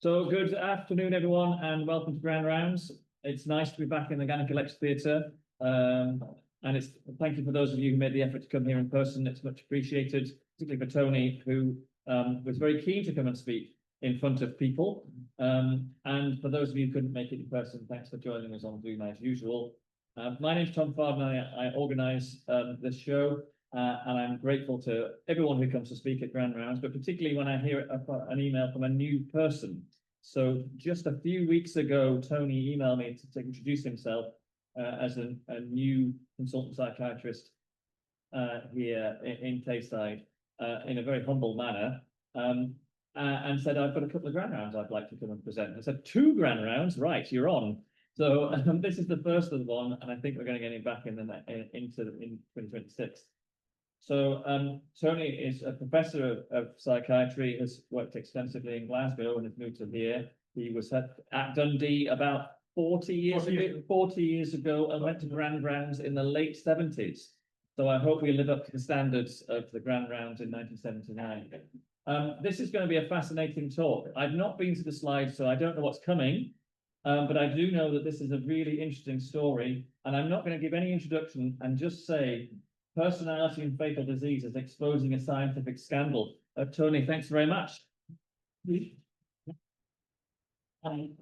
So good afternoon, everyone, and welcome to Grand Rounds. It's nice to be back in the Gannick Lecture Theatre. And thank you for those of you who made the effort to come here in person. It's much appreciated, particularly for Tony, who was very keen to come and speak in front of people. And for those of you who couldn't make it in person, thanks for joining us on Zoom as usual. My name's Tom Fardon, I organise this show. And I'm grateful to everyone who comes to speak at Grand Rounds, but particularly when I hear an email from a new person. So just a few weeks ago, Tony emailed me to introduce himself as a new consultant psychiatrist here in Tayside in a very humble manner, and said, I've got a couple of Grand Rounds I'd like to come and present. I said, 2 Grand Rounds? Right, you're on. So this is the first of the one, and I think we're going to get him back in 2026. So Tony is a professor of psychiatry, has worked extensively in Glasgow and has moved to here. He was at Dundee about 40 years ago and went to Grand Rounds in the late 70s. So I hope we live up to the standards of the Grand Rounds in 1979. This is going to be a fascinating talk. I've not been to the slides, so I don't know what's coming, but I do know that this is a really interesting story. And I'm not going to give any introduction and just say, Personality and Fatal Diseases Exposing a Scientific Scandal. Tony, thanks very much. And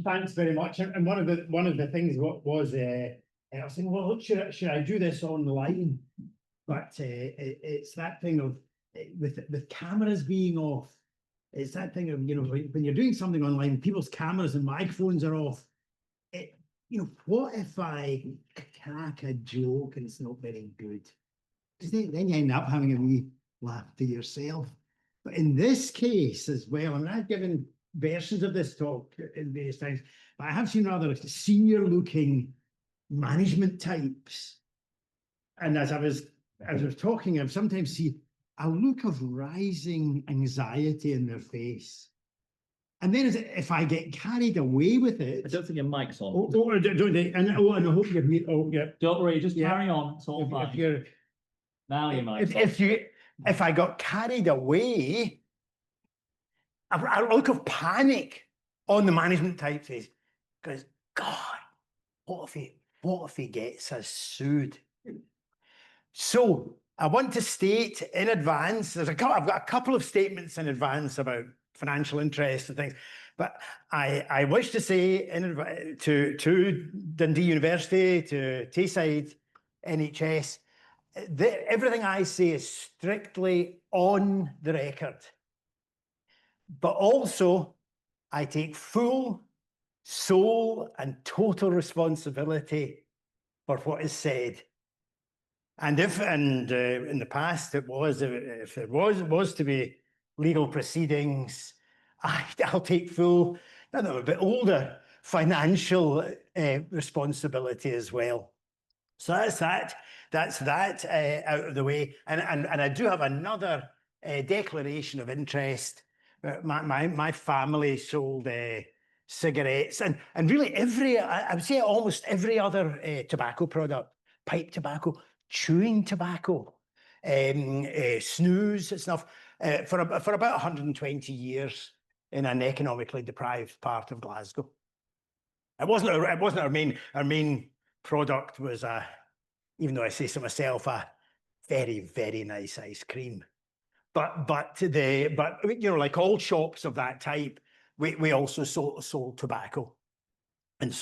thanks very much. And one of the things was I was thinking, well, look, should I do this online? But it's that thing of with cameras being off. It's that thing of, when you're doing something online, people's cameras and microphones are off. What if I crack a joke and it's not very good? Then you end up having a wee laugh to yourself. But in this case as well, I mean, I've given versions of this talk in various times, but I have seen rather senior-looking management types. And as I was talking, I've sometimes seen a look of rising anxiety in their face. And then if I get carried away with it... I don't think your mic's on. Don't they? And I hope you're... Oh, yeah. Don't worry, just carry on. It's all fine. Now your mic's on. If I got carried away, a look of panic on the management type face, because, God, what if he gets us sued? So I want to state in advance, I've got a couple of statements in advance about financial interests and things, but I wish to say to Dundee University, to Tayside NHS, everything I say is strictly on the record. But also, I take full, sole and total responsibility for what is said. And if in the past if it was to be legal proceedings, I'll take full, now that I'm a bit older, financial responsibility as well. So that's that out of the way. And I do have another declaration of interest. My family sold cigarettes and really I would say almost every other tobacco product, pipe tobacco, chewing tobacco, snus and stuff, for about 120 years in an economically deprived part of Glasgow. It wasn't our main product was even though I say so myself, a very, very nice ice cream. But like all shops of that type, we also sold tobacco. Have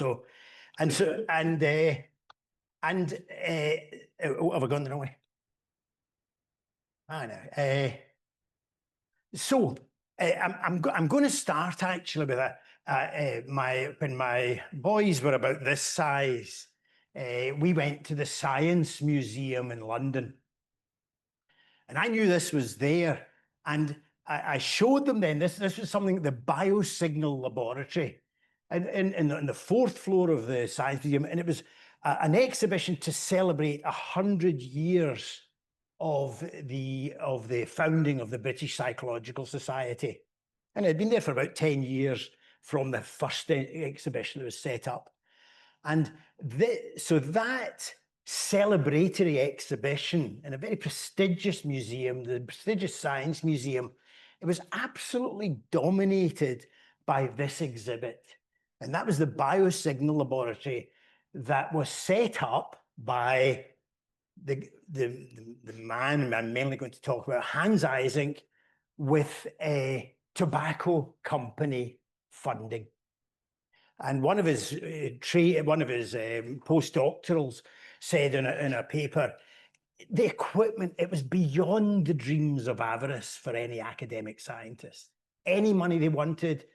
I gone the wrong way? I know. So I'm going to start actually with when my boys were about this size, we went to the Science Museum in London. And I knew this was there. And I showed them then, this was something, the Biosignal Laboratory, in the 4th floor of the Science Museum. And it was an exhibition to celebrate 100 years of the founding of the British Psychological Society. And it had been there for about 10 years from the first exhibition that was set up. And so that celebratory exhibition in a very prestigious museum, the prestigious Science Museum, it was absolutely dominated by this exhibit. And that was the biosignal laboratory that was set up by the man I'm mainly going to talk about, Hans Eysenck, with a tobacco company funding. And one of his postdoctorals said in a paper, the equipment, it was beyond the dreams of avarice for any academic scientist. Any money they wanted,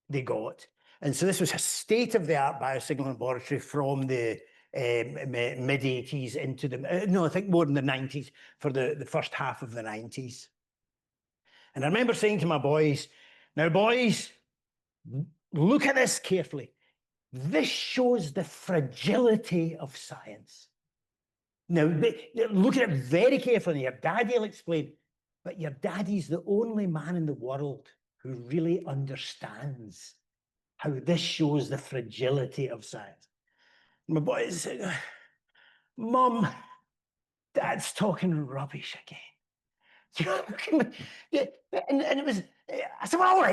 they got. And so this was a state-of-the-art biosignal laboratory from the mid-80s into the, no, I think more than the 90s, for the first half of the 90s. And I remember saying to my boys, now boys, look at this carefully. This shows the fragility of science. Now, look at it very carefully. Your daddy will explain, but your daddy's the only man in the world who really understands how this shows the fragility of science. My boys said, Mum, Dad's talking rubbish again. And it was, I said, well,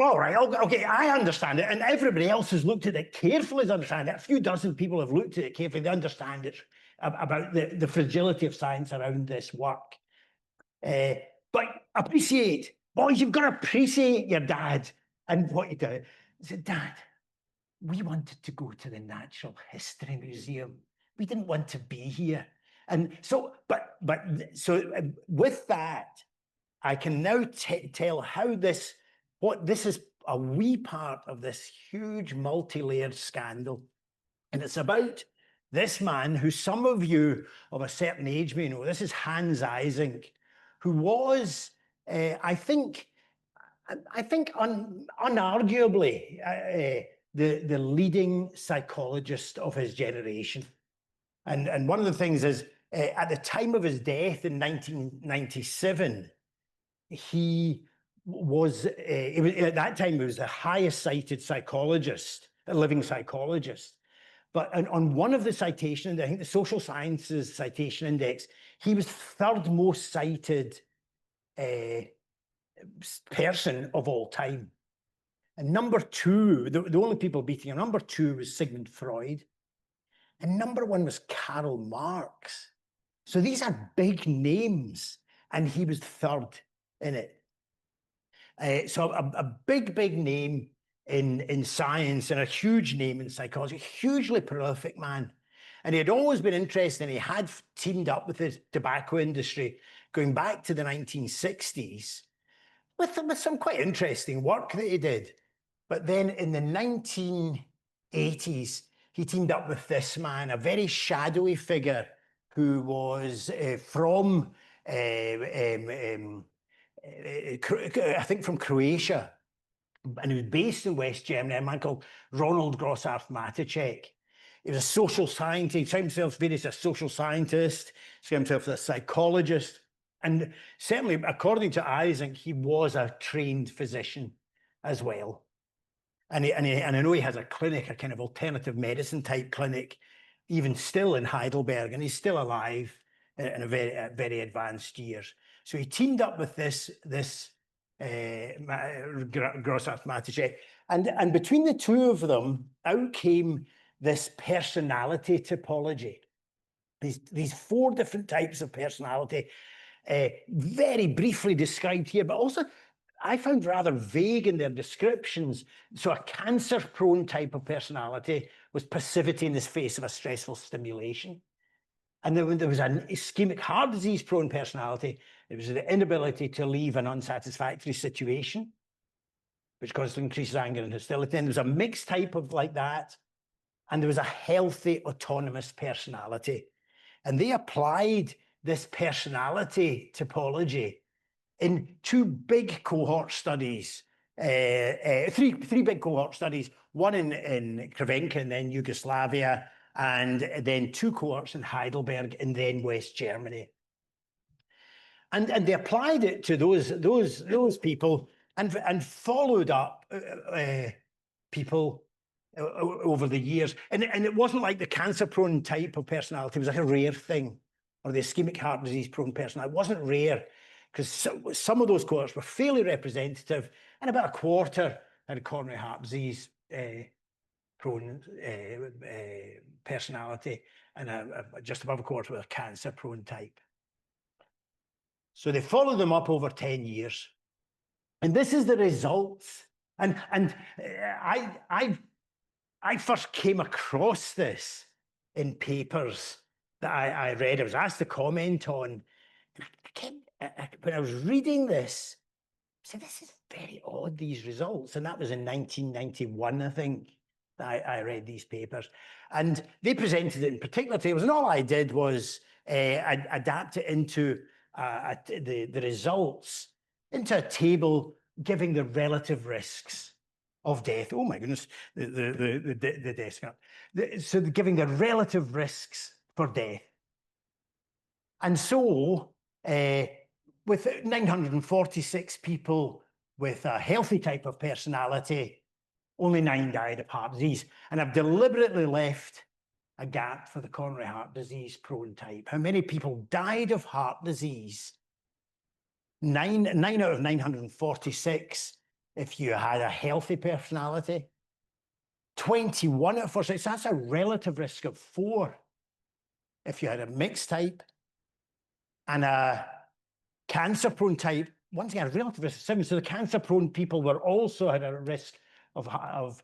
all right, okay, I understand it. And everybody else has looked at it carefully to understand it. A few dozen people have looked at it carefully. They understand it, about the fragility of science around this work. But appreciate, boys, you've got to appreciate your dad and what he did. I said, Dad, we wanted to go to the Natural History Museum. We didn't want to be here. And so, so with that, I can now tell how this is a wee part of this huge multi-layered scandal. And it's about this man who some of you of a certain age may know. This is Hans Eysenck, who was, I think unarguably the leading psychologist of his generation. And one of the things is, at the time of his death in 1997, he was, at that time, he was the highest cited psychologist, a living psychologist. But on one of the citations, I think the Social Sciences Citation Index, he was third most cited person of all time. And number two, the only people beating him, number two was Sigmund Freud. And number one was Karl Marx. So these are big names, and he was third in it. So a big name in science and a huge name in psychology, hugely prolific man. And he had always been interested, and he had teamed up with the tobacco industry going back to the 1960s with some quite interesting work that he did. But then in the 1980s, he teamed up with this man, a very shadowy figure who was from, I think from Croatia, and he was based in West Germany, a man called Ronald Grossarth Maticek. He was a social scientist. He saw himself as a social scientist, saw himself as a psychologist. And certainly, according to Eysenck, he was a trained physician as well. And I know he has a clinic, a kind of alternative medicine type clinic, even still in Heidelberg, and he's still alive in a very advanced years. So he teamed up with this Grossarth Maticek, and between the two of them, out came this personality typology. These four different types of personality, very briefly described here, but also I found rather vague in their descriptions. So a cancer-prone type of personality was passivity in the face of a stressful stimulation. And then when there was an ischemic heart disease-prone personality, it was the inability to leave an unsatisfactory situation, which caused increased anger and hostility. And there was a mixed type of like that. And there was a healthy, autonomous personality. And they applied this personality typology in two big cohort studies, three big cohort studies, one in Kravenka and then Yugoslavia, and then two cohorts in Heidelberg and then West Germany. And they applied it to those people and followed up people over the years. And it wasn't like the cancer-prone type of personality. It was like a rare thing, or the ischemic heart disease-prone personality. It wasn't rare, because some of those cohorts were fairly representative, and about a quarter had a coronary heart disease prone personality, and just above a quarter with a cancer prone type. So they followed them up over 10 years. And this is the results. And I first came across this in papers that I read. I was asked to comment on. When I was reading this, I said, this is very odd, these results. And that was in 1991, I think, that I read these papers. And they presented it in particular tables. And all I did was adapt it into the results into a table giving the relative risks of death. Oh my goodness, the desk up. So giving the relative risks for death. And so with 946 people with a healthy type of personality, only 9 died of heart disease. And I've deliberately left a gap for the coronary heart disease prone type. How many people died of heart disease? 9 out of 946 if you had a healthy personality. 21 out of 46, that's a relative risk of 4 if you had a mixed type. And a cancer-prone type, once again, a relative risk of 7. So the cancer-prone people were also at a risk of heart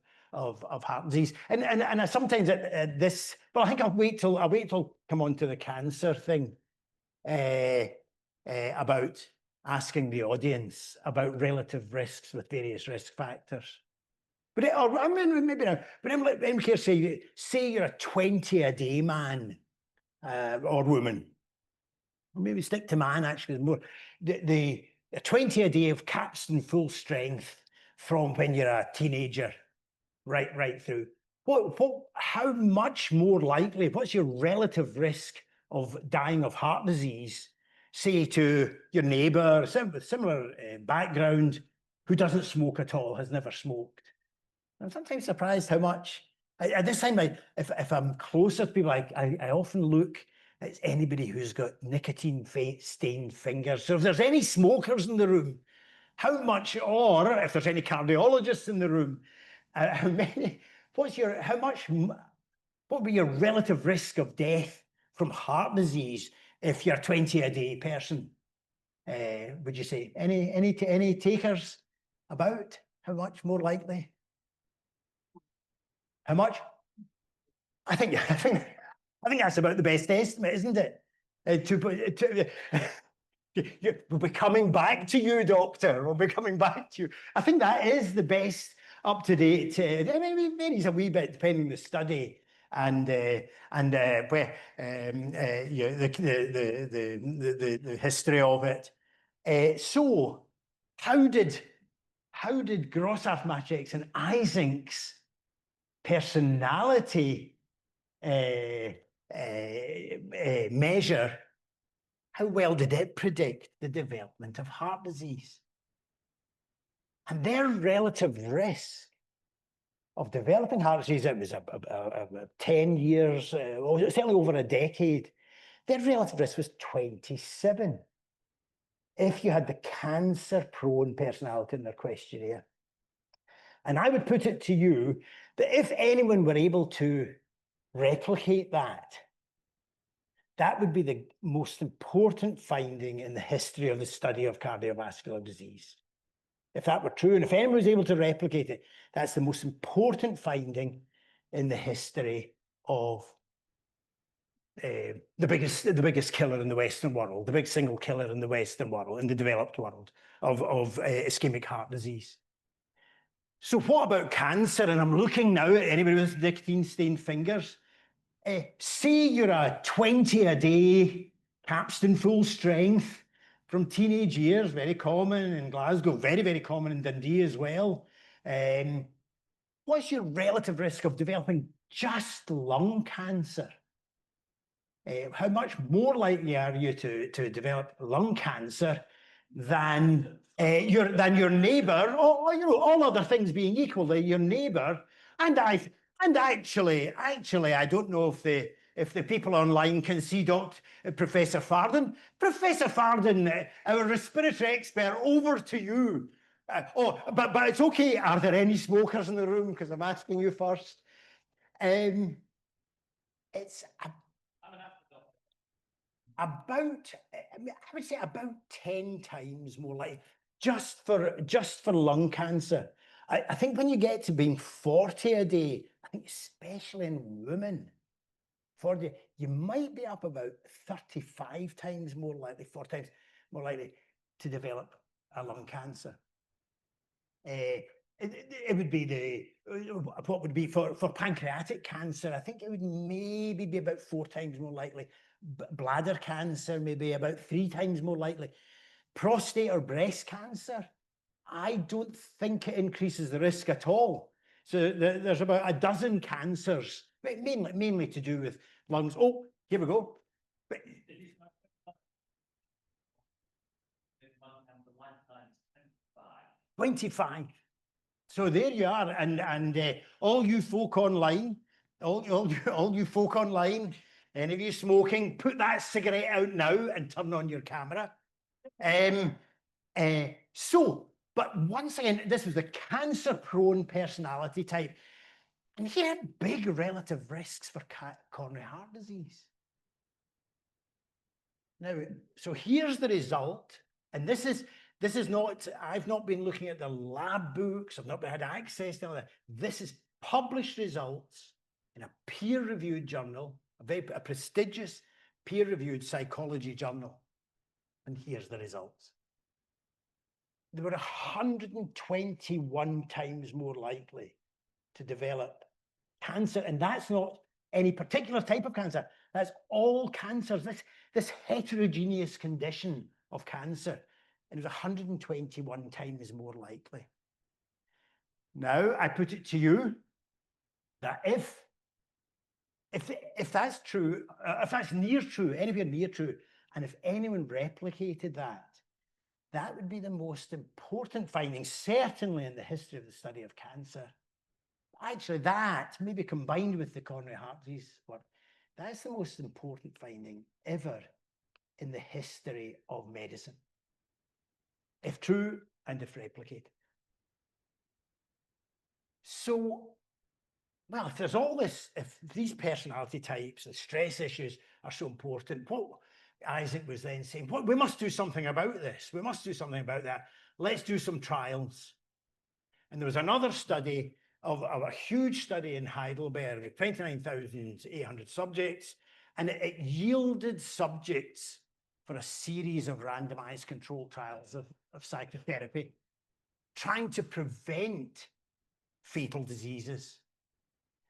disease. And I sometimes at this, well, I think I'll wait till come on to the cancer thing about asking the audience about relative risks with various risk factors. But I mean, maybe now, but in case say you're a 20-a-day man or woman, or maybe stick to man actually more. The 20-a-day of Capstan full strength from when you're a teenager, right through. How much more likely? What's your relative risk of dying of heart disease? Say to your neighbour, with similar background, who doesn't smoke at all, has never smoked. I'm sometimes surprised how much. At this time, if I'm closer to people, I often look at anybody who's got nicotine-stained fingers. So if there's any smokers in the room, how much, or if there's any cardiologists in the room, what would be your relative risk of death from heart disease if you're a 20-a-day person? Would you say any takers about how much more likely? How much? I think that's about the best estimate, isn't it? We'll be coming back to you, doctor. We'll be coming back to you. I think that is the best up to date. I mean, it varies a wee bit depending on the study and where the history of it. So, how did Grossaff, Matrix, and Isaac's personality measure? How well did it predict the development of heart disease? And their relative risk of developing heart disease, it was 10 years, certainly over a decade, their relative risk was 27 if you had the cancer-prone personality in their questionnaire. And I would put it to you that if anyone were able to replicate that, that would be the most important finding in the history of the study of cardiovascular disease. If that were true, and if anyone was able to replicate it, that's the most important finding in the history of the biggest killer in the Western world, the big single killer in the Western world, in the developed world of ischemic heart disease. So what about cancer? And I'm looking now at anybody with nicotine-stained fingers. Say you're a 20-a-day Capstan full strength from teenage years, very common in Glasgow, very, very common in Dundee as well. What's your relative risk of developing just lung cancer? How much more likely are you to develop lung cancer than your neighbour, or all other things being equal, your neighbour? And actually, I don't know if the people online can see Professor Farden. Professor Farden, our respiratory expert, over to you. But it's okay. Are there any smokers in the room? Because I'm asking you first. It's about, I would say about 10 times more likely, just for lung cancer. I think when you get to being 40 a day, I think especially in women, 40, you might be up about 35 times more likely, 4 times more likely to develop a lung cancer. It would be what would be for pancreatic cancer, I think it would maybe be about 4 times more likely. Bladder cancer, maybe about 3 times more likely. Prostate or breast cancer, I don't think it increases the risk at all. So there's about a dozen cancers, mainly to do with lungs. Oh, here we go. 25. So there you are, and all you folk online, all you folk online, any of you smoking, put that cigarette out now and turn on your camera. But once again, this was the cancer-prone personality type, and he had big relative risks for coronary heart disease. Now, so here's the result, and this is not, I've not been looking at the lab books, I've not had access to all that. This is published results in a peer-reviewed journal, a prestigious peer-reviewed psychology journal. And here's the results. They were 121 times more likely to develop cancer, and that's not any particular type of cancer. That's all cancers, this heterogeneous condition of cancer. And it was 121 times more likely. Now, I put it to you that if that's true, if that's near true, anywhere near true, and if anyone replicated that, that would be the most important finding, certainly in the history of the study of cancer. Actually, that, maybe combined with the coronary heart disease work, that's the most important finding ever in the history of medicine, if true and if replicated. So, well, if there's all this, if these personality types and stress issues are so important, what Isaac was then saying, well, we must do something about this. We must do something about that. Let's do some trials. And there was another study of a huge study in Heidelberg, 29,800 subjects, and it yielded subjects for a series of randomized controlled trials of psychotherapy, trying to prevent fatal diseases.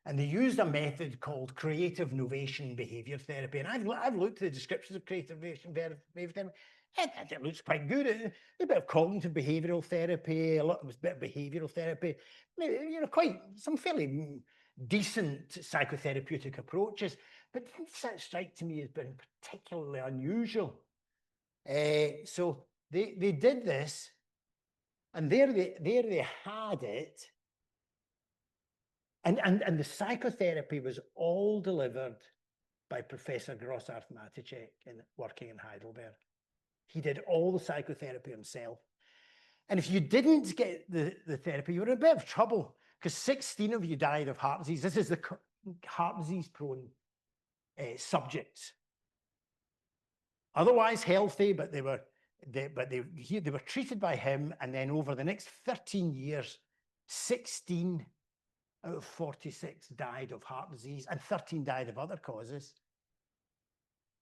And they used a method called creative novation behavior therapy. And I've looked at the descriptions of creative novation behavior therapy. It looks quite good. A bit of cognitive behavioral therapy, a bit of behavioral therapy. Quite some fairly decent psychotherapeutic approaches. But it didn't strike to me as being particularly unusual. So they did this, and there they had it. And the psychotherapy was all delivered by Professor Grossarth Maticek working in Heidelberg. He did all the psychotherapy himself. And if you didn't get the therapy, you were in a bit of trouble, because 16 of you died of heart disease. This is the heart disease prone subjects. Otherwise healthy, but they were treated by him, and then over the next 13 years, 16 out of 46 died of heart disease, and 13 died of other causes.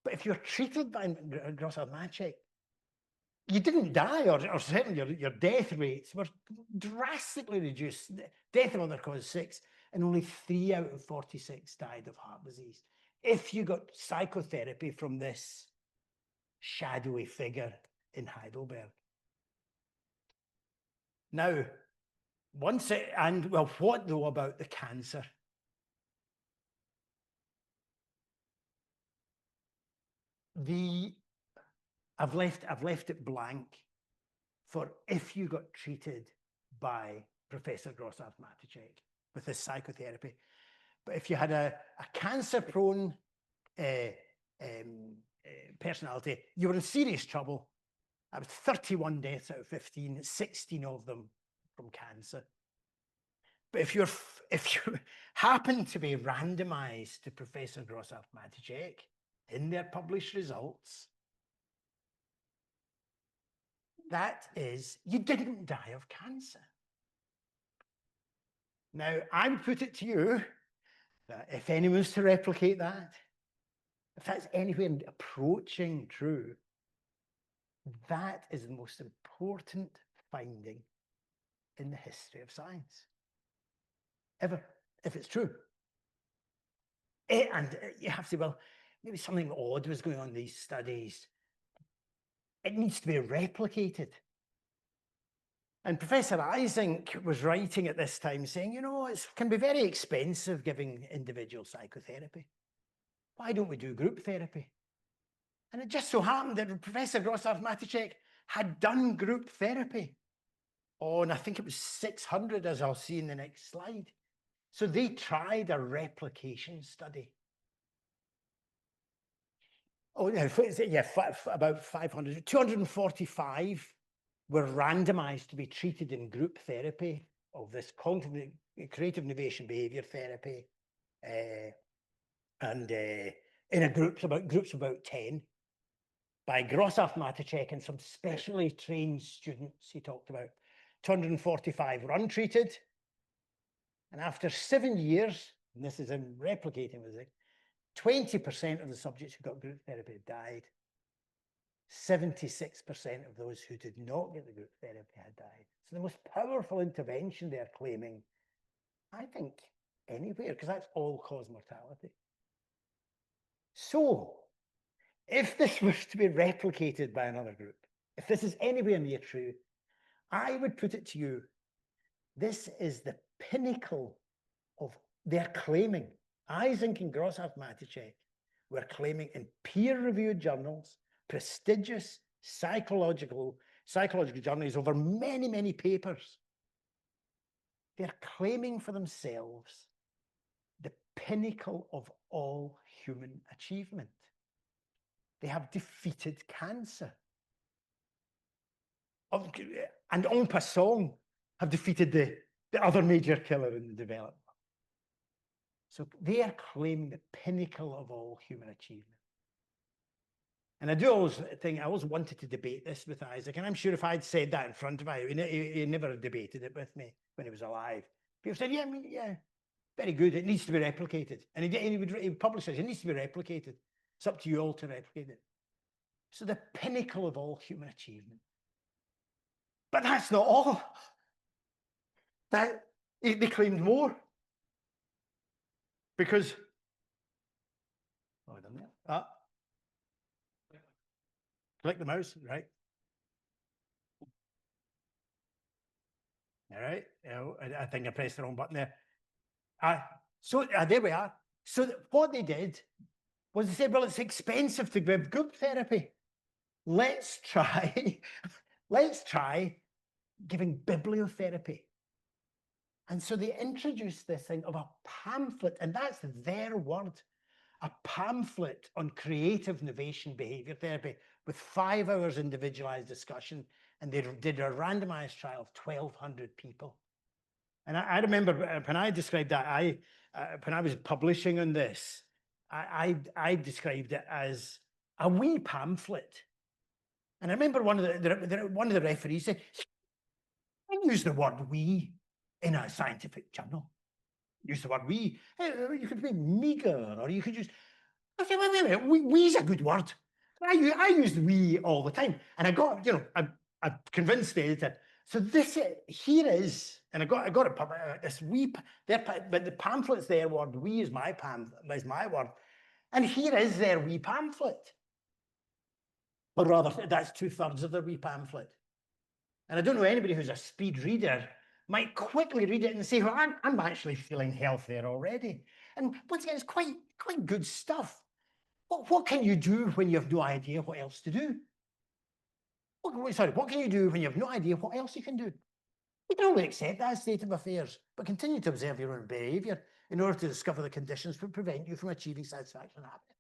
But if you're treated by Grossarth Maticek, you didn't die, or certainly your death rates were drastically reduced. Death of other causes 6, and only 3 out of 46 died of heart disease. If you got psychotherapy from this shadowy figure in Heidelberg. Now, what though about the cancer? I've left it blank for if you got treated by Professor Grossarth Maticek with his psychotherapy. But if you had a cancer-prone personality, you were in serious trouble. That was 31 deaths out of 15, 16 of them from cancer. But if you happen to be randomized to Professor Grossauf-Matichek in their published results, that is, you didn't die of cancer. Now, I would put it to you that if anyone's to replicate that, if that's anywhere approaching true, that is the most important finding in the history of science. Ever, if it's true. And you have to say, well, maybe something odd was going on in these studies. It needs to be replicated. And Professor Ising was writing at this time saying, you know, it can be very expensive giving individual psychotherapy. Why don't we do group therapy? And it just so happened that Professor Grossauf-Matichek had done group therapy on, I think it was 600, as I'll see in the next slide. So they tried a replication study. Oh, yeah, about 500. 245 were randomized to be treated in group therapy of this cognitive, creative innovation behavior therapy, and in a groups about 10 by Grossauf-Matichek and some specially trained students he talked about. 245 were untreated, and after 7 years, and this is in replicating with it, 20% of the subjects who got group therapy died. 76% of those who did not get the group therapy had died. So the most powerful intervention they're claiming, I think, anywhere, because that's all-cause mortality. So, if this was to be replicated by another group, if this is anywhere near true, I would put it to you, this is the pinnacle of their claiming. Ising and Grossauf-Matichek were claiming in peer-reviewed journals, prestigious psychological journals over many, many papers. They're claiming for themselves the pinnacle of all human achievement. They have defeated cancer. And en passant, have defeated the other major killer in the development. So they are claiming the pinnacle of all human achievement. And I do always think, I always wanted to debate this with Isaac, and I'm sure if I'd said that in front of him, he never debated it with me when he was alive. People said, yeah, yeah, very good, it needs to be replicated. And he would publish this, it needs to be replicated. It's up to you all to replicate it. So the pinnacle of all human achievement. But that's not all. They claimed more. Because, oh, I don't know. Click the mouse, right? All right. I think I pressed the wrong button there. So there we are. So what they did was they said, well, it's expensive to give group therapy. Let's try giving bibliotherapy. And so they introduced this thing of a pamphlet, and that's their word, a pamphlet on creative innovation behavior therapy with 5 hours individualized discussion. And they did a randomized trial of 1,200 people. And I remember when I described that, when I was publishing on this, I described it as a wee pamphlet. And I remember one of the referees said, I use the word we in a scientific journal. Use the word we. You could be meager, or you could use. I said, wait a minute, we's a good word. I use we all the time. And I got, I convinced the editor. So here is, and I got it this we, but the pamphlet's their word. We is my word. And here is their wee pamphlet. Or rather, that's 2/3 of their wee pamphlet. And I don't know anybody who's a speed reader might quickly read it and say, well, I'm actually feeling healthier already. And once again, it's quite good stuff. What can you do when you have no idea what else to do? What can you do when you have no idea what else you can do? You can only accept that state of affairs, but continue to observe your own behavior in order to discover the conditions that prevent you from achieving satisfaction and happiness.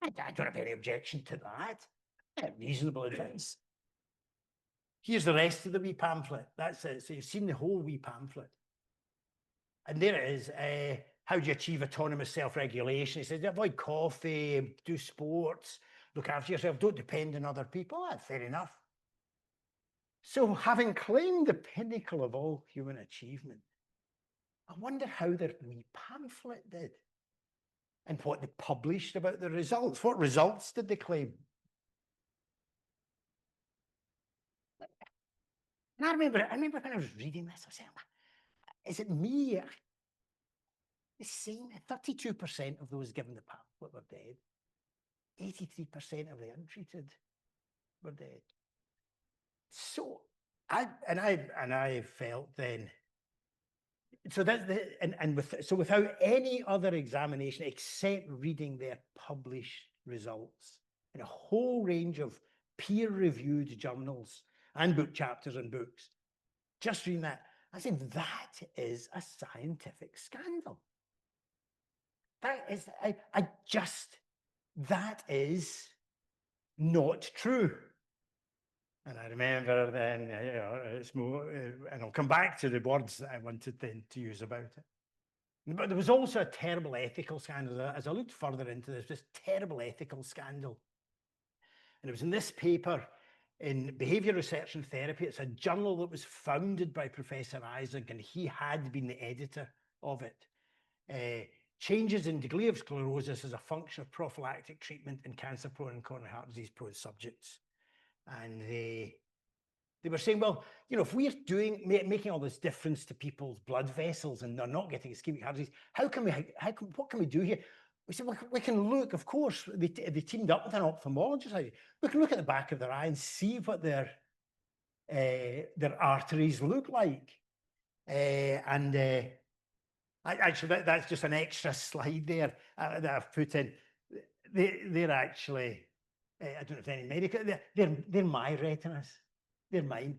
I don't have any objection to that. Reasonable advice. Here's the rest of the wee pamphlet. That's it. So you've seen the whole wee pamphlet. And there it is. How do you achieve autonomous self-regulation? He says, avoid coffee, do sports, look after yourself, don't depend on other people. That's fair enough. So having claimed the pinnacle of all human achievement, I wonder how their wee pamphlet did and what they published about the results. What results did they claim? And I remember when I was reading this, I was saying, is it me? It's saying that 32% of those given the pamphlet were dead. 83% of the untreated were dead. So I felt then, so without any other examination except reading their published results in a whole range of peer-reviewed journals and book chapters and books, just reading that, I said, that is a scientific scandal. That is, that is not true. And I remember then, it's more, and I'll come back to the words that I wanted then to use about it. But there was also a terrible ethical scandal. As I looked further into this terrible ethical scandal. And it was in this paper in Behaviour Research and Therapy. It's a journal that was founded by Professor Isaac, and he had been the editor of it. Changes in degree of sclerosis as a function of prophylactic treatment in cancer-prone and coronary heart disease-prone subjects. And they were saying, well, if we're making all this difference to people's blood vessels and they're not getting ischemic heart disease, what can we do here? We said, we can look, of course, they teamed up with an ophthalmologist. We can look at the back of their eye and see what their arteries look like. Actually, that's just an extra slide there that I've put in. They're actually, I don't know if any medical, they're my retinas. They're mine.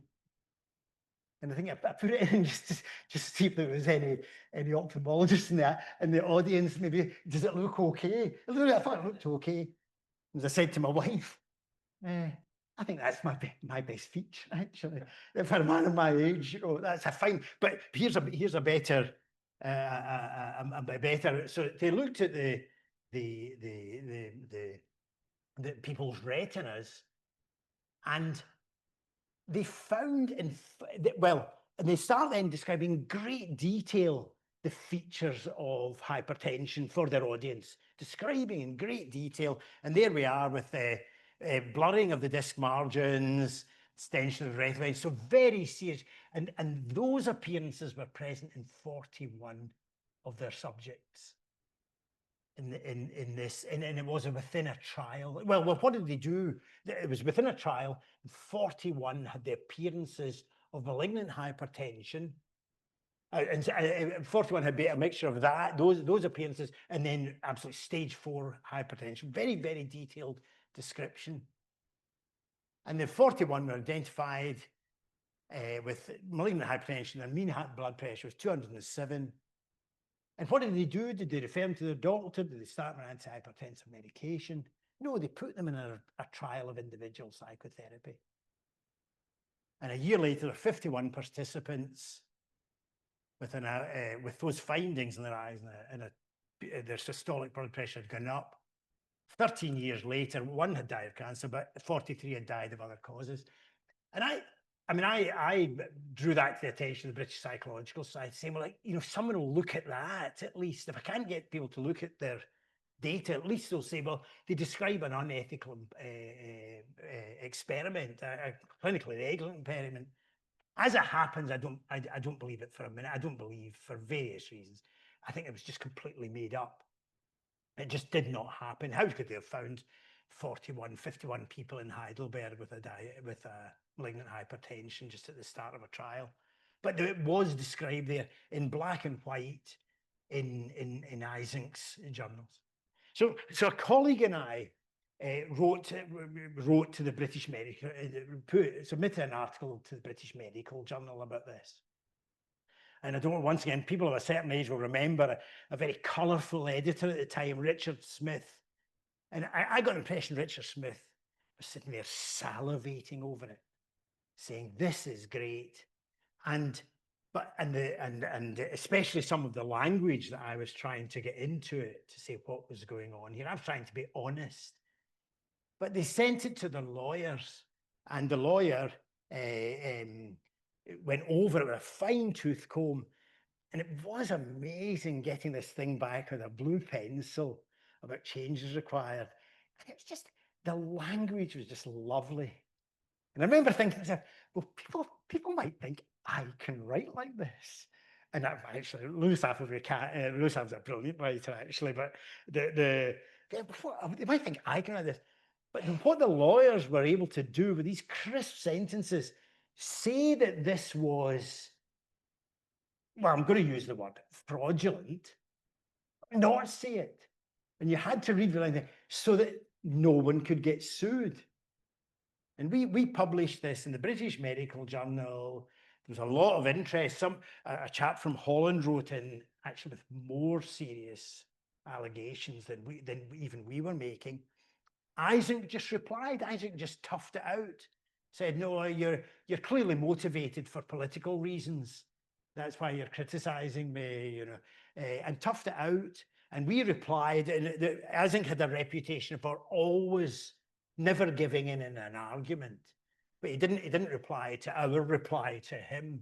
And I think I put it in just to see if there was any ophthalmologists in the audience. Maybe, does it look okay? I thought it looked okay. As I said to my wife, I think that's my best feature, actually. For a man of my age, that's a fine. But here's a better, So they looked at the people's retinas, and they found and they start then describing in great detail the features of hypertension for their audience, describing in great detail. And there we are with blurring of the disc margins, extension of the retina, so very serious. And those appearances were present in 41 of their subjects. In this, and it was within a trial. Well, what did they do? It was within a trial. 41 had the appearances of malignant hypertension, and 41 had a mixture of those appearances, and then absolute stage 4 hypertension. Very, very detailed description. And the 41 were identified with malignant hypertension. Their mean blood pressure was 207. And what did they do? Did they refer them to their doctor? Did they start an antihypertensive medication? No, they put them in a trial of individual psychotherapy. And a year later, 51 participants with those findings in their eyes, their systolic blood pressure had gone up. 13 years later, one had died of cancer, but 43 had died of other causes. And I drew that to the attention of the British Psychological Society, saying, well, someone will look at that at least. If I can't get people to look at their data, at least they'll say, well, they describe an unethical experiment, a clinically negligent experiment. As it happens, I don't believe it for a minute. I don't believe, for various reasons. I think it was just completely made up. It just did not happen. How could they have found 51 people in Heidelberg with a malignant hypertension just at the start of a trial? But it was described there in black and white in Isaac's journals. So a colleague and I wrote to the British Medical, submitted an article to the British Medical Journal about this. And I don't, once again, people of a certain age will remember a very colourful editor at the time, Richard Smith. And I got the impression Richard Smith was sitting there salivating over it. saying this is great. And especially some of the language that I was trying to get into it to say what was going on here. I was trying to be honest. But they sent it to the lawyers, and the lawyer went over it with a fine-tooth comb. And it was amazing getting this thing back with a blue pencil about changes required. And it's just, the language was just lovely. And I remember thinking to myself, well, people might think I can write like this. And actually, Lewis was a brilliant writer, actually, but they might think I can write this. But what the lawyers were able to do with these crisp sentences, say that this was, well, I'm going to use the word fraudulent, not say it. And you had to read the line so that no one could get sued. And we published this in the British Medical Journal. There was a lot of interest. A chap from Holland wrote in, actually with more serious allegations than even we were making. Isaac just replied. Isaac just toughed it out. Said, no, you're clearly motivated for political reasons. That's why you're criticizing me, you know, and toughed it out. And we replied, and Isaac had a reputation for always never giving in an argument, but he didn't reply to our reply to him.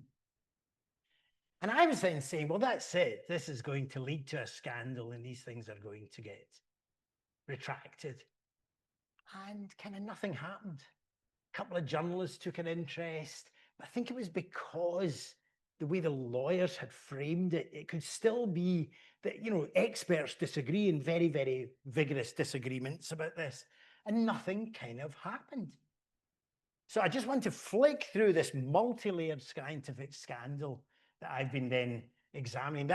And I was then saying, well, that's it. This is going to lead to a scandal, and these things are going to get retracted. And kind of nothing happened. A couple of journalists took an interest. I think it was because the way the lawyers had framed it, it could still be that, you know, experts disagree in very, very vigorous disagreements about this, and nothing kind of happened. So I just want to flick through this multi-layered scientific scandal that I've been then examining.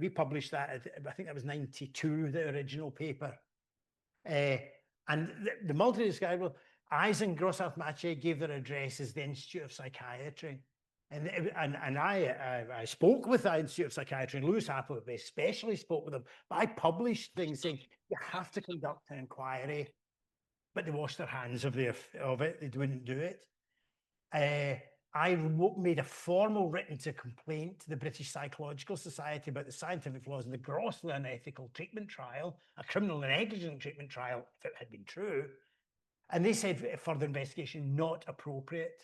We published that, I think that was 92, the original paper. And the multi-layered scandal, Eisen, Grossarth-Maché gave their addresses the Institute of Psychiatry. And I spoke with the Institute of Psychiatry, and Lewis Hathaway especially spoke with them. But I published things saying, you have to conduct an inquiry. But they washed their hands of it. They wouldn't do it. I made a formal written complaint to the British Psychological Society about the scientific flaws in the grossly unethical treatment trial, a criminal negligent treatment trial, if it had been true. And they said further investigation not appropriate.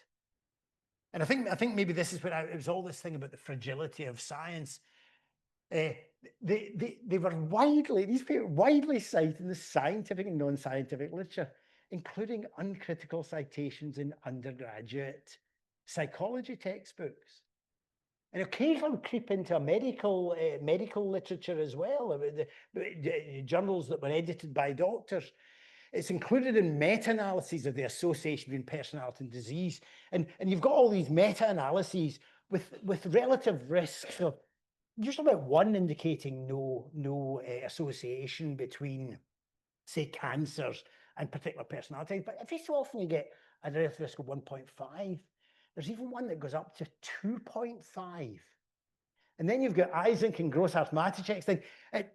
And I think maybe this is where it was all this thing about the fragility of science. They were widely cited in the scientific and non-scientific literature, including uncritical citations in undergraduate psychology textbooks. And occasionally creep into a medical literature as well, the journals that were edited by doctors. It's included in meta-analyses of the association between personality and disease. And you've got all these meta-analyses with relative risks of usually about one indicating no association between, say, cancers and particular personalities. But if you so often you get a relative risk of 1.5, there's even one that goes up to 2.5. And then you've got Isaac and Grossarth-Maté thing.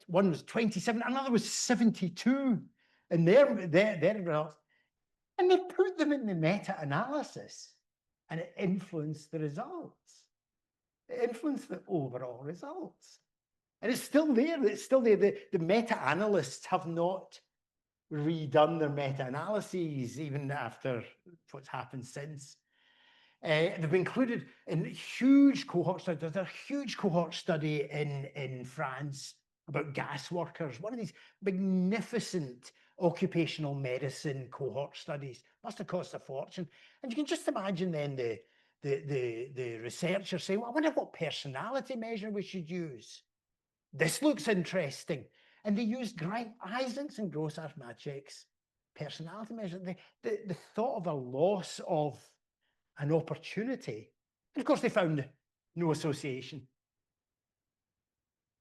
One was 27, another was 72. And their results. And they put them in the meta-analysis, and it influenced the results. It influenced the overall results. And it's still there. It's still there. The meta-analysts have not redone their meta-analyses, even after what's happened since. They've been included in huge cohort studies. There's a huge cohort study in France about gas workers, one of these magnificent occupational medicine cohort studies. Must have cost a fortune. And you can just imagine then the researchers saying, well, I wonder what personality measure we should use. This looks interesting. And they used Isaac's and Grossarth-Maché's personality measure. The thought of a loss of an opportunity. And of course, they found no association.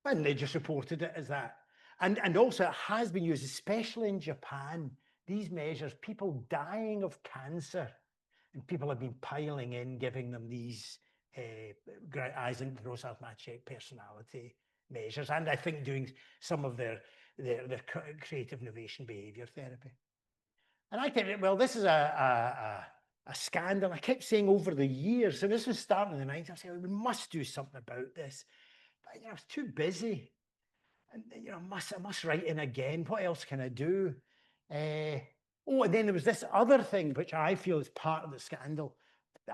And they just reported it as that. And also it has been used, especially in Japan, these measures, people dying of cancer, and people have been piling in, giving them these Isaac Grossarth-Maché personality measures, and I think doing some of their creative innovation behavior therapy. And I think, well, this is a a scandal. I kept saying over the years, so this was starting in the 90s, I said, we must do something about this. But I was too busy. And I must write in again. What else can I do? And then there was this other thing which I feel is part of the scandal.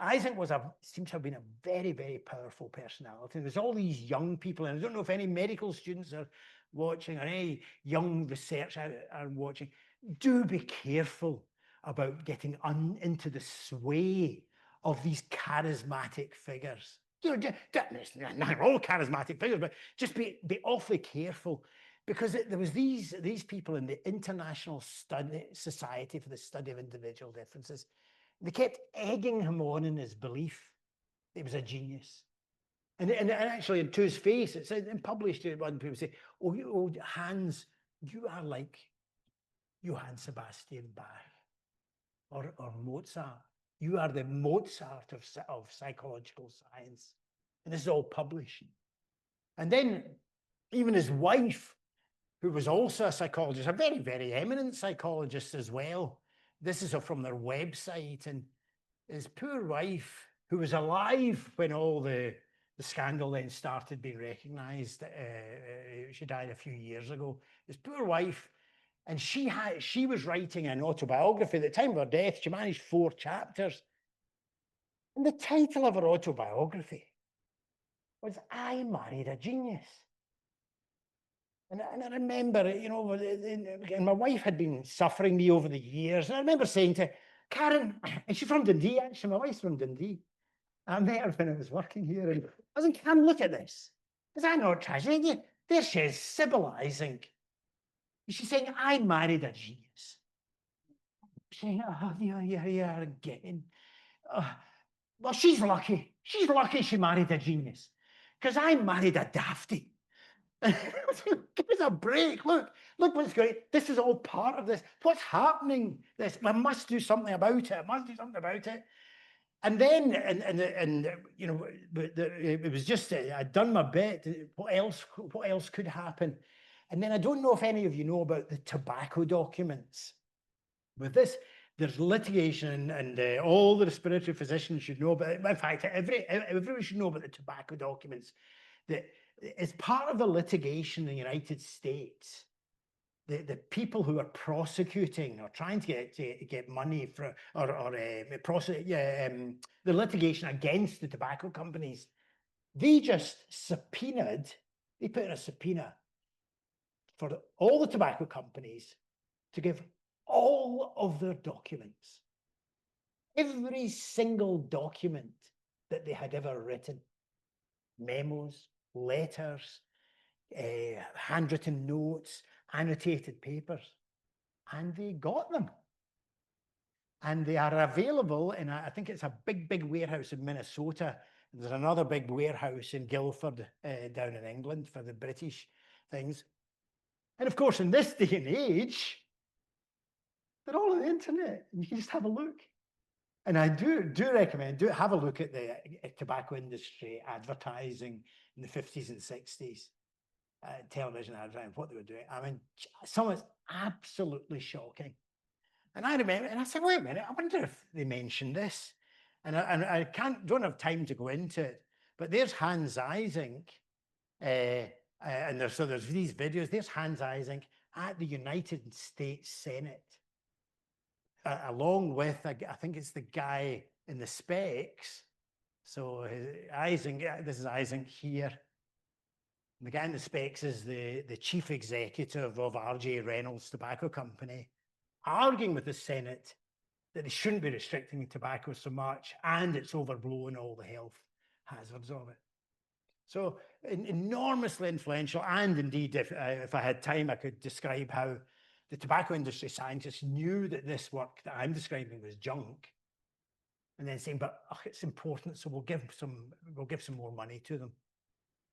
Isaac seems to have been a very, very powerful personality. There's all these young people, and I don't know if any medical students are watching or any young researchers are watching. Do be careful about getting into the sway of these charismatic figures. Not all charismatic figures, but just be awfully careful, because there was these people in the International Society for the Study of Individual Differences. They kept egging him on in his belief he was a genius. And actually, to his face, it said, and published it, one people say, oh, Hans, you are like Johann Sebastian Bach or Mozart. You are the Mozart of psychological science. And this is all published. And then even his wife, who was also a psychologist, a very, very eminent psychologist as well. This is from their website. And his poor wife, who was alive when all the scandal then started being recognised, she died a few years ago. His poor wife, and she was writing an autobiography. At the time of her death, she managed 4 chapters. And the title of her autobiography was I Married a Genius. And I remember, and my wife had been suffering me over the years. And I remember saying to Karen, and she's from Dundee, actually, my wife's from Dundee. I met her when I was working here. And I was like, Karen, look at this. Is that not tragedy? There she is, symbolising. She's saying, I married a genius. Saying, oh, yeah, again. Well, she's lucky. She's lucky she married a genius. Because I married a dafty. Give us a break. Look what's going on. This is all part of this. What's happening? I must do something about it. And then, it was just, I'd done my bit. What else could happen? And then I don't know if any of you know about the tobacco documents. With this, there's litigation, and all the respiratory physicians should know about it. In fact, everyone should know about the tobacco documents. That as part of the litigation in the United States, the people who are prosecuting or trying to get money for the litigation against the tobacco companies, they just they put in a subpoena for all the tobacco companies to give all of their documents, every single document that they had ever written, memos, letters, handwritten notes, annotated papers, and they got them. And they are available in, I think it's a big warehouse in Minnesota. There's another big warehouse in Guildford down in England for the British things. And of course, in this day and age, they're all on the internet, and you can just have a look. And I do recommend, have a look at the tobacco industry advertising in the 50s and 60s, television advertising, what they were doing. I mean, some of it's absolutely shocking. And I remember, and I said, wait a minute, I wonder if they mentioned this. And I don't have time to go into it, but there's Hans Eysenck, and there's these videos. There's Hans Eysenck at the United States Senate, along with, I think it's the guy in the specs. So Eysenck, this is Eysenck here. And the guy in the specs is the chief executive of R.J. Reynolds Tobacco Company, arguing with the Senate that they shouldn't be restricting tobacco so much, and it's overblown all the health hazards of it. So enormously influential, and indeed, if I had time, I could describe how the tobacco industry scientists knew that this work that I'm describing was junk, and then saying, but it's important, so we'll give some more money to them.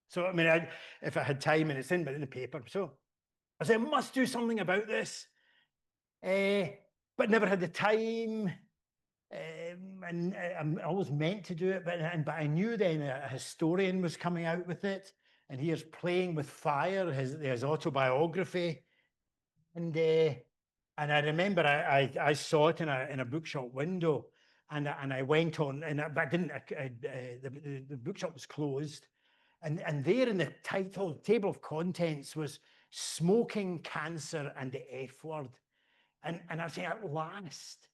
So I mean, if I had time, and it's in the paper, so I said, I must do something about this, but never had the time. And I always meant to do it, but I knew then a historian was coming out with it, and here's Playing with Fire, his autobiography, and I remember I saw it in a bookshop window, And I went on, but I didn't, the bookshop was closed. And there in the table of contents was smoking, cancer, and the F word. And I say, at last,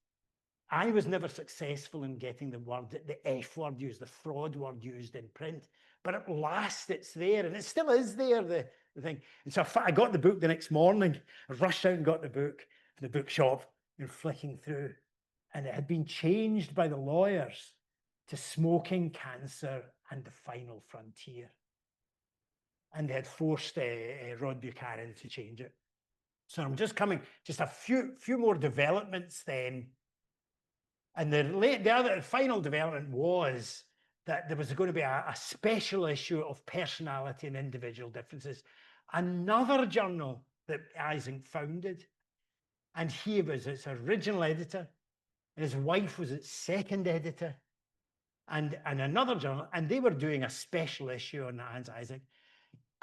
I was never successful in getting the F word used, the fraud word used in print. But at last it's there, and it still is there, the thing. And so I got the book the next morning. I rushed out and got the book from the bookshop and flicking through. And it had been changed by the lawyers to smoking, cancer, and the final frontier. And they had forced Rod Buchanan to change it. So I'm just a few more developments then. And the other final development was that there was going to be a special issue of personality and individual differences. Another journal that Isaac founded, and he was its original editor, and his wife was its second editor, and another journal, and they were doing a special issue on Hans Isaac.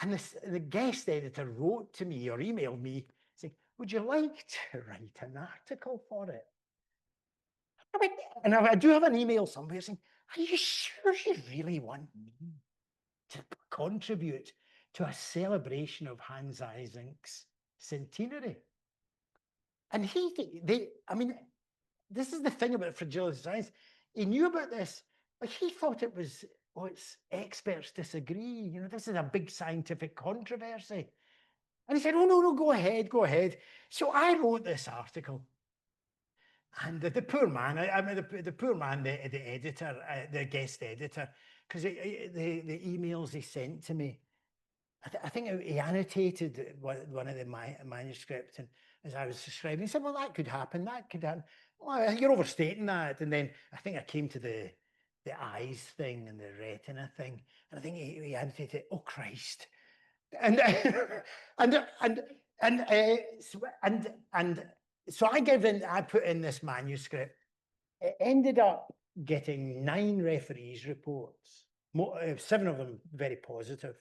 And the guest editor wrote to me or emailed me saying, would you like to write an article for it? And I do have an email somewhere saying, are you sure you really want me to contribute to a celebration of Hans Isaac's centenary? And I mean, this is the thing about fragility of science. He knew about this, but he thought it was, it's experts disagree. This is a big scientific controversy. And he said, oh, no, go ahead. So I wrote this article. And the poor man, the poor man, the editor, the guest editor, because the emails he sent to me, I think he annotated one of the manuscripts, and as I was describing, he said, well, that could happen. Well, you're overstating that. And then I think I came to the eyes thing and the retina thing, and I think he annotated, oh, Christ. And so I put in this manuscript. It ended up getting 9 referees' reports, 7 of them very positive.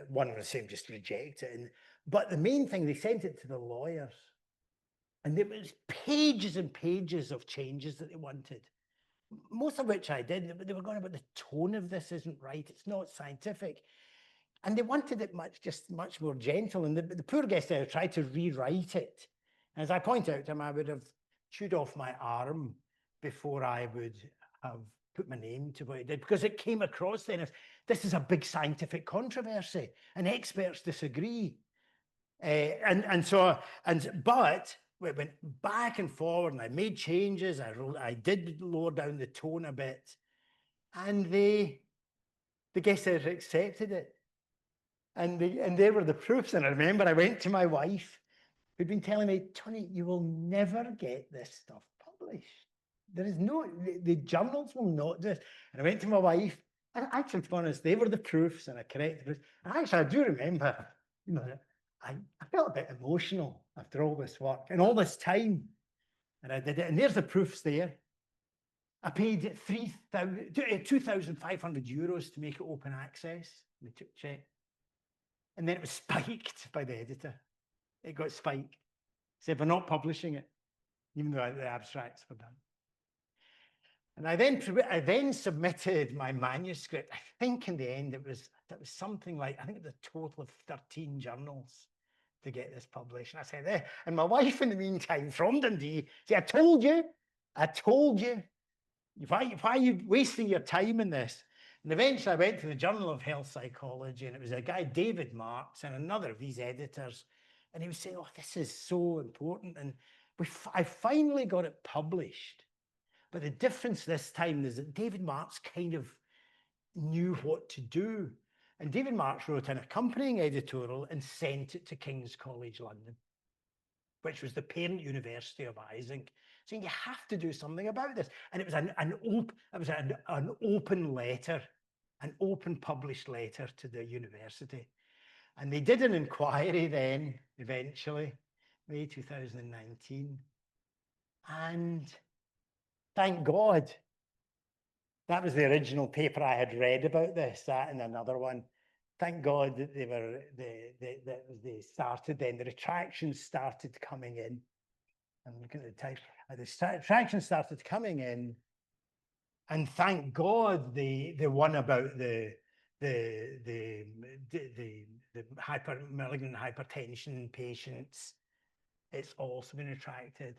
One was saying just reject it. But the main thing, they sent it to the lawyers. And there was pages and pages of changes that they wanted. Most of which I did, but they were going about the tone of this isn't right. It's not scientific. And they wanted it much more gentle. And the poor guest editor tried to rewrite it. As I point out to him, I would have chewed off my arm before I would have put my name to what he did, because it came across then as this is a big scientific controversy and experts disagree. But we went back and forward, and I made changes. I did lower down the tone a bit, and the guest editor accepted it. And there were the proofs. And I remember I went to my wife, who'd been telling me, Tony, you will never get this stuff published. There is the journals will not do this. And I went to my wife, and actually, to be honest, they were the proofs, and I corrected the proofs. And actually, I do remember, I felt a bit emotional after all this work and all this time. And I did it. And there's the proofs there. I paid 2,500 euros to make it open access. They took check. And then it was spiked by the editor. It got spiked. Said, we're not publishing it, even though the abstracts were done. And I then submitted my manuscript. I think in the end that was something like, I think it was a total of 13 journals to get this published. And I said, and my wife in the meantime from Dundee said, I told you. Why are you wasting your time in this? And eventually I went to the Journal of Health Psychology, and it was a guy, David Marks, and another of these editors. And he was saying, oh, this is so important. And I finally got it published. But the difference this time is that David Marks kind of knew what to do. And David Marks wrote an accompanying editorial and sent it to King's College London, which was the parent university of Isaac, saying you have to do something about this. And it was an open letter, an open published letter to the university. And they did an inquiry then, eventually, May 2019. And thank God, that was the original paper I had read about this, that and another one. Thank God that they started then, the retractions started coming in. I'm looking at the time. The traction started coming in, and thank God the one about the malignant hypertension patients, it's also been retracted.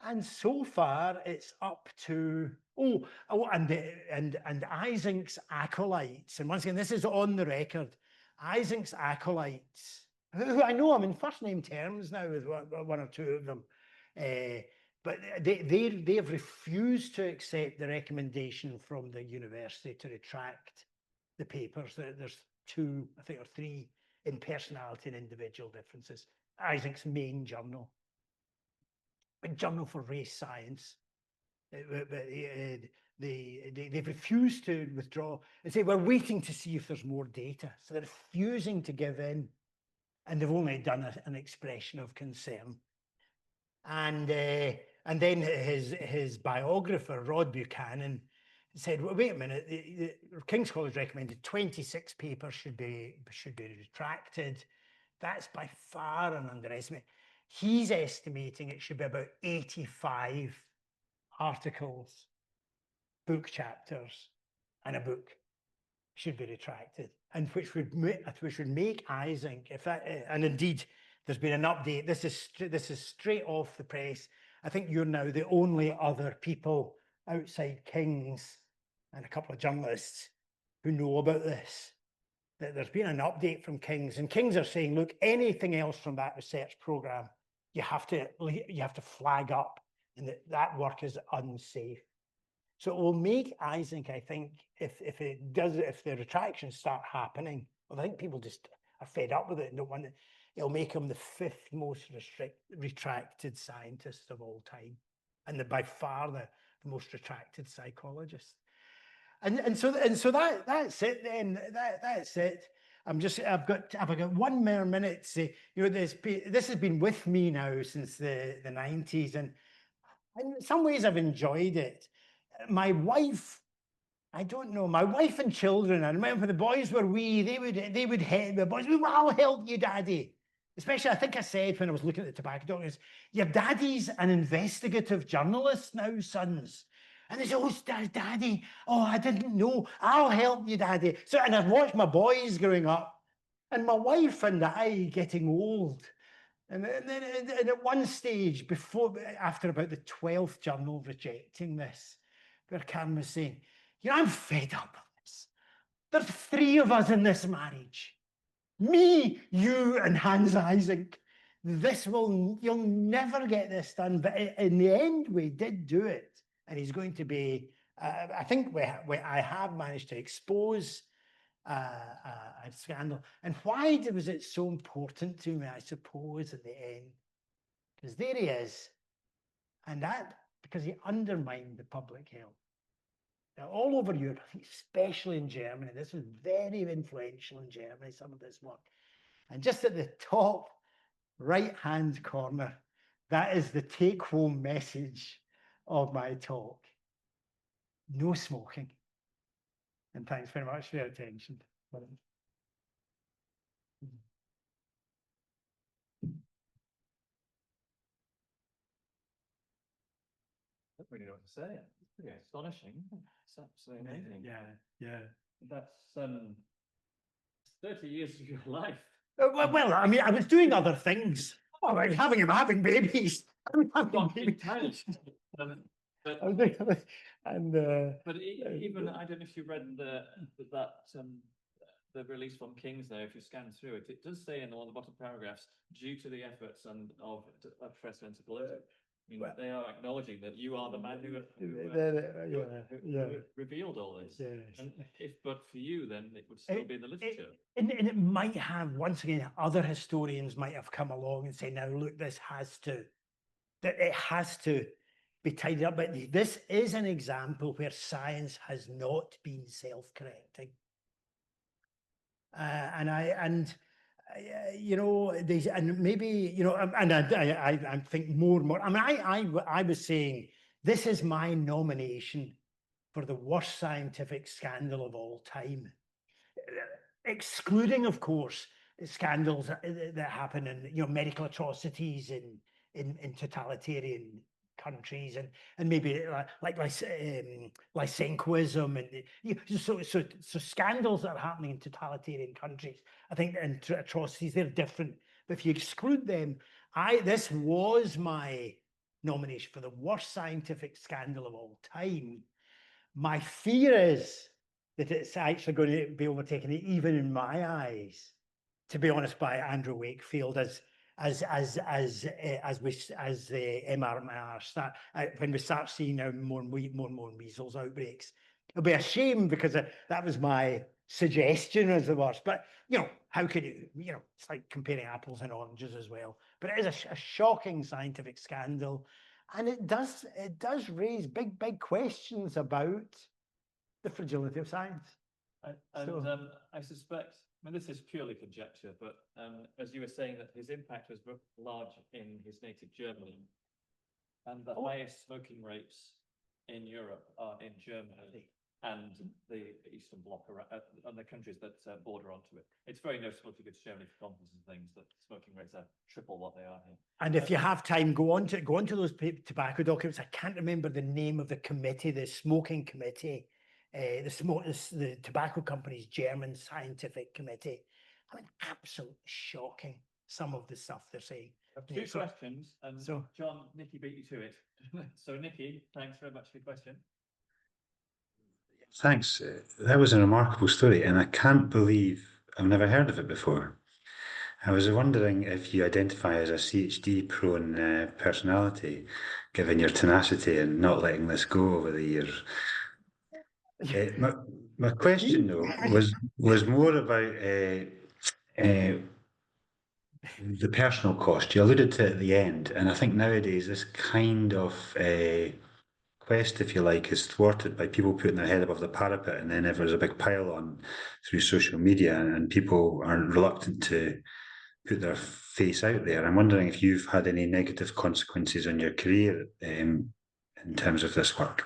And so far, it's up to and Isaac's acolytes. And once again, this is on the record. Isaac's acolytes, who I know I'm in first name terms now with one or two of them, but they have refused to accept the recommendation from the university to retract the papers. There's two, I think, or three in personality and individual differences. Isaac's main journal. A journal for race science. They've refused to withdraw and say, we're waiting to see if there's more data. So they're refusing to give in. And they've only done an expression of concern. And then his biographer, Rod Buchanan, said, well, wait a minute, the King's College recommended 26 papers should be retracted. That's by far an underestimate. He's estimating it should be about 85 articles, book chapters, and a book should be retracted, and which would make Isaac, if that, and indeed there's been an update. This is straight off the press. I think you're now the only other people outside King's and a couple of journalists who know about this. That there's been an update from King's, and King's are saying, look, anything else from that research program, you have to flag up, and that work is unsafe. So it will make Isaac, I think, if the retractions start happening, well, I think people just are fed up with it and don't want it. It'll make him the 5th most retracted scientist of all time, and by far the most retracted psychologist. And so that's it then. That's it. I've got 1 more minute to say, this has been with me now since the 90s, and in some ways I've enjoyed it. My wife, I don't know, my wife and children, I remember when the boys were wee, they would help the boys, well, I'll help you, Daddy. Especially, I think I said when I was looking at the tobacco doctors, your daddy's an investigative journalist now, sons. And they say, oh, Daddy, oh, I didn't know. I'll help you, Daddy. So, and I've watched my boys growing up, and my wife and I getting old. And then at one stage, after about the 12th journal rejecting this, where Karen was saying, I'm fed up with this. There's 3 of us in this marriage. Me, you, and Hans Isaac. You'll never get this done. But in the end, we did do it. And he's going to be, I think I have managed to expose a scandal. And why was it so important to me, I suppose, at the end? Because there he is. And that, because he undermined the public health. Now, all over Europe, especially in Germany, this was very influential in Germany, some of this work. And just at the top right-hand corner, that is the take-home message of my talk. No smoking. And thanks very much for your attention. I don't really know what to say. It's pretty astonishing. It's absolutely amazing. Yeah. That's 30 years of your life. Well, I mean, I was doing other things. Oh, I'm having babies. But even I don't know if you read the release from King's there. If you scan through it, it does say in one of the bottom paragraphs, due to the efforts of Professor Pelosi. I mean, they are acknowledging that you are the man who revealed all this. Yes. And but for you, then it would still be in the literature. And it might have, once again, other historians might have come along and say, now look, it has to be tidied up. But this is an example where science has not been self-correcting. Maybe, I think more. I mean, I was saying, this is my nomination for the worst scientific scandal of all time, excluding, of course, scandals that happen in, medical atrocities in totalitarian countries, and maybe like Lysenkoism, and so scandals that are happening in totalitarian countries, I think, and atrocities, they're different. But if you exclude them, this was my nomination for the worst scientific scandal of all time. My fear is that it's actually going to be overtaken, even in my eyes, to be honest, by Andrew Wakefield as MRMR start, when we start seeing now more and more measles outbreaks. It'll be a shame, because that was my suggestion as the worst. But how could you? It's like comparing apples and oranges as well. But it is a shocking scientific scandal, and it does raise big questions about the fragility of science. I suspect, I mean, this is purely conjecture, but as you were saying, that his impact was large in his native Germany, and the highest smoking rates in Europe are in Germany and the Eastern Bloc, and the countries that border onto it. It's very noticeable if you go to Germany for conferences and things, that smoking rates are triple what they are here. And if you have time, go on to those tobacco documents. I can't remember the name of the committee, the smoking committee. The tobacco company's German scientific committee. I mean, absolutely shocking, some of the stuff they're saying. Two questions, and John, Nikki beat you to it. So Nikki, thanks very much for your question. Thanks. That was a remarkable story, and I can't believe I've never heard of it before. I was wondering if you identify as a CHD-prone personality, given your tenacity and not letting this go over the years. My question, though, was more about the personal cost. You alluded to it at the end, and I think nowadays this kind of quest, if you like, is thwarted by people putting their head above the parapet, and then if there's a big pile on through social media, and people are reluctant to put their face out there. I'm wondering if you've had any negative consequences on your career in terms of this work.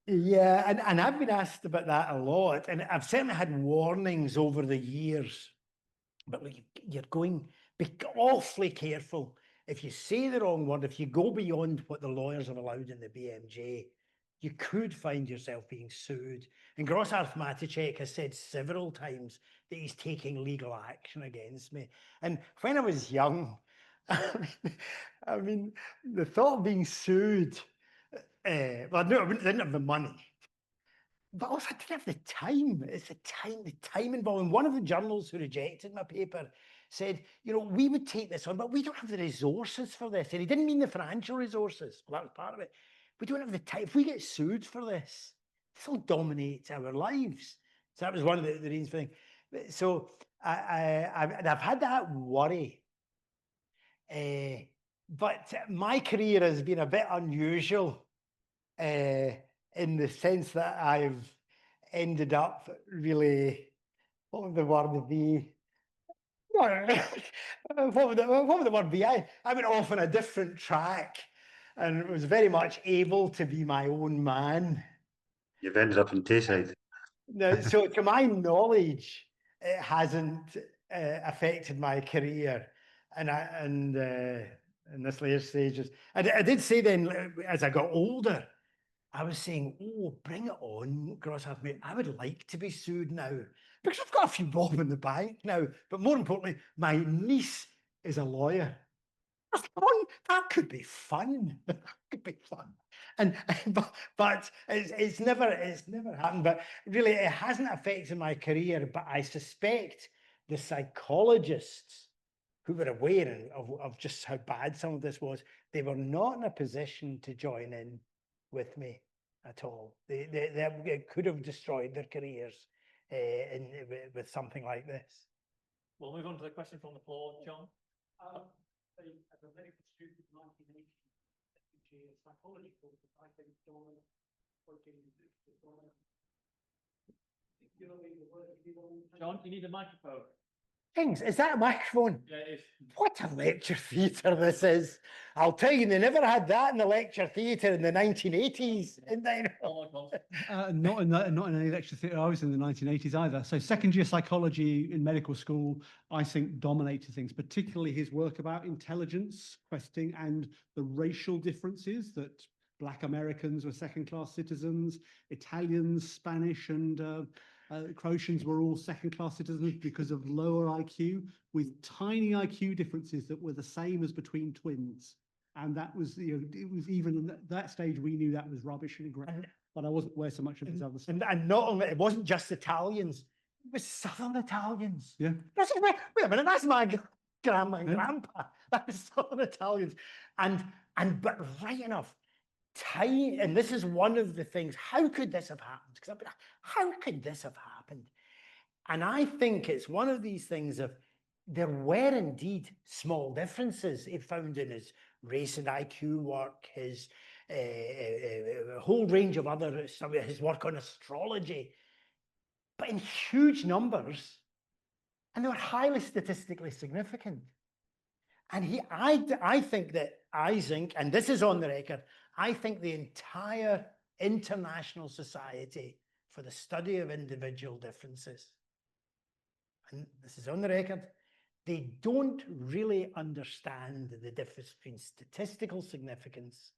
Yeah, and I've been asked about that a lot, and I've certainly had warnings over the years. But you're going, be awfully careful. If you say the wrong word, if you go beyond what the lawyers have allowed in the BMJ, you could find yourself being sued. And Gross Arithmaticek has said several times that he's taking legal action against me. And when I was young, I mean, the thought of being sued, well, no, I didn't have the money. But also, I didn't have the time. It's the time involved. And one of the journals who rejected my paper said, we would take this on, but we don't have the resources for this. And he didn't mean the financial resources. Well, that was part of it. We don't have the time. If we get sued for this will dominate our lives. So that was one of the reasons for things. So I've had that worry. But my career has been a bit unusual. In the sense that I've ended up really, what would the word be? What would the word be? I went off on a different track and was very much able to be my own man. You've ended up in Tayside. Now, so to my knowledge, it hasn't affected my career, and in this later stages. I did say then, as I got older, I was saying, bring it on, Gross Arithmetic. I would like to be sued now, because I've got a few bob in the bank now. But more importantly, my niece is a lawyer. That's fun. That could be fun. That could be fun. But it's never happened. But really, it hasn't affected my career. But I suspect the psychologists who were aware of just how bad some of this was, they were not in a position to join in with me at all. They could have destroyed their careers with something like this. We'll move on to the question from the floor, John. As a medical student in 1980, psychology course, I think John, you need a microphone. Kings, is that a microphone? Yeah, it's What a lecture theatre this is. I'll tell you, they never had that in the lecture theatre in the 1980s. And then, all Not in any lecture theatre. I was in the 1980s either. So second year psychology in medical school, I think dominated things, particularly his work about intelligence questing and the racial differences that Black Americans were second-class citizens, Italians, Spanish, and Croatians were all second-class citizens because of lower IQ, with tiny IQ differences that were the same as between twins. And that was, it was even at that stage we knew that was rubbish and incorrect. But I wasn't aware so much of his other stuff. and not only, it wasn't just Italians, it was Southern Italians. Yeah. I said, wait a minute, that's my grandma and Yeah. grandpa. That was Southern Italians. But right enough, tiny, and this is one of the things, how could this have happened? Because how could this have happened? And I think it's one of these things of, there were indeed small differences he found in his race and IQ work, his a whole range of other, some of his work on astrology, but in huge numbers, and they were highly statistically significant. And I think that Ising, and this is on the record, I think the entire International Society for the Study of Individual Differences, and this is on the record, they don't really understand the difference between statistical significance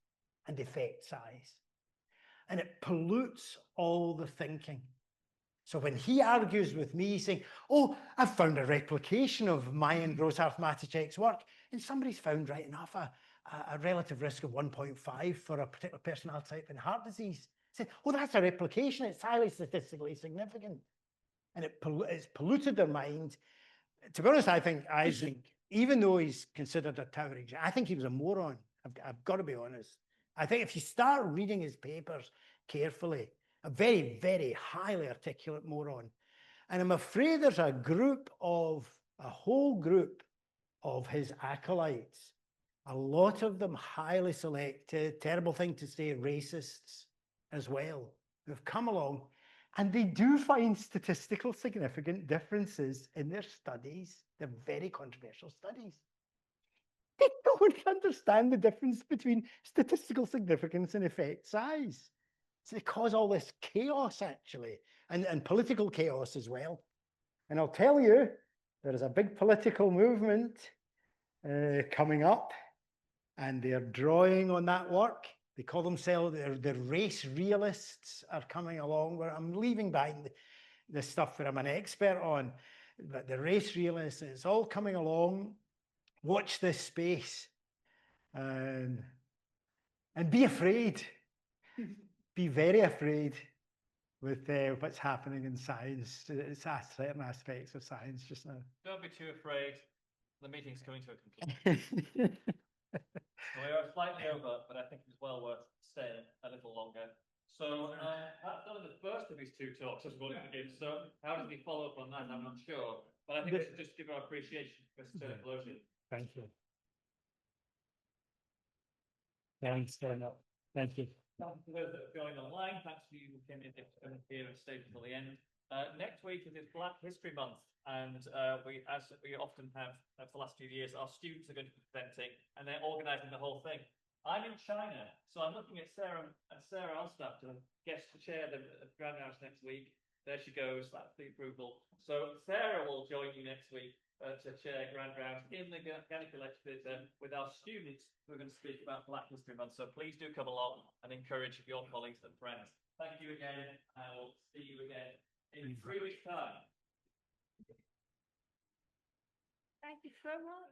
and effect size. And it pollutes all the thinking. So when he argues with me saying, oh, I've found a replication of Mayan gross arithmetic's work, and somebody's found right enough a relative risk of 1.5 for a particular personality type in heart disease. Say, oh, that's a replication, it's highly statistically significant. And it's polluted their mind. To be honest, I think Ising, even though he's considered a towering, I think he was a moron. I've got to be honest. I think if you start reading his papers carefully, a very, very highly articulate moron. And I'm afraid there's a whole group of his acolytes, a lot of them highly selected, terrible thing to say, racists as well, who've come along, and they do find statistical significant differences in their studies. They're very controversial studies. They don't understand the difference between statistical significance and effect size. So they cause all this chaos, actually, and political chaos as well. And I'll tell you, there is a big political movement coming up, and they're drawing on that work. They call themselves, the race realists are coming along, where I'm leaving behind the stuff that I'm an expert on, but the race realists, it's all coming along. Watch this space, and be afraid. Be very afraid with what's happening in science. It's certain aspects of science just now. Don't be too afraid. The meeting's coming to a conclusion. We are slightly over, but I think it's well worth staying a little longer. So that's done the first of his two talks I was going to give. So how does he follow up on that? I'm not sure. But I think we should just give our appreciation to Prof Tony Pelosi. Thank you. Thanks very much. Thank you. Thanks to those that have joined online. Thanks to you who came in here and stayed until the end. Next week is Black History Month, and we, as we often have for the last few years, our students are going to be presenting, and they're organising the whole thing. I'm in China, so I'm looking at Sarah Alstaff to guest to chair the Grand Rounds next week. There she goes. That's the approval. So Sarah will join you next week to chair Grand Rounds in the Gannical Lecture Theatre with our students who are going to speak about Black History Month. So please do come along and encourage your colleagues and friends. Thank you again, and we'll see you again in 3 weeks' time. Thank you so much.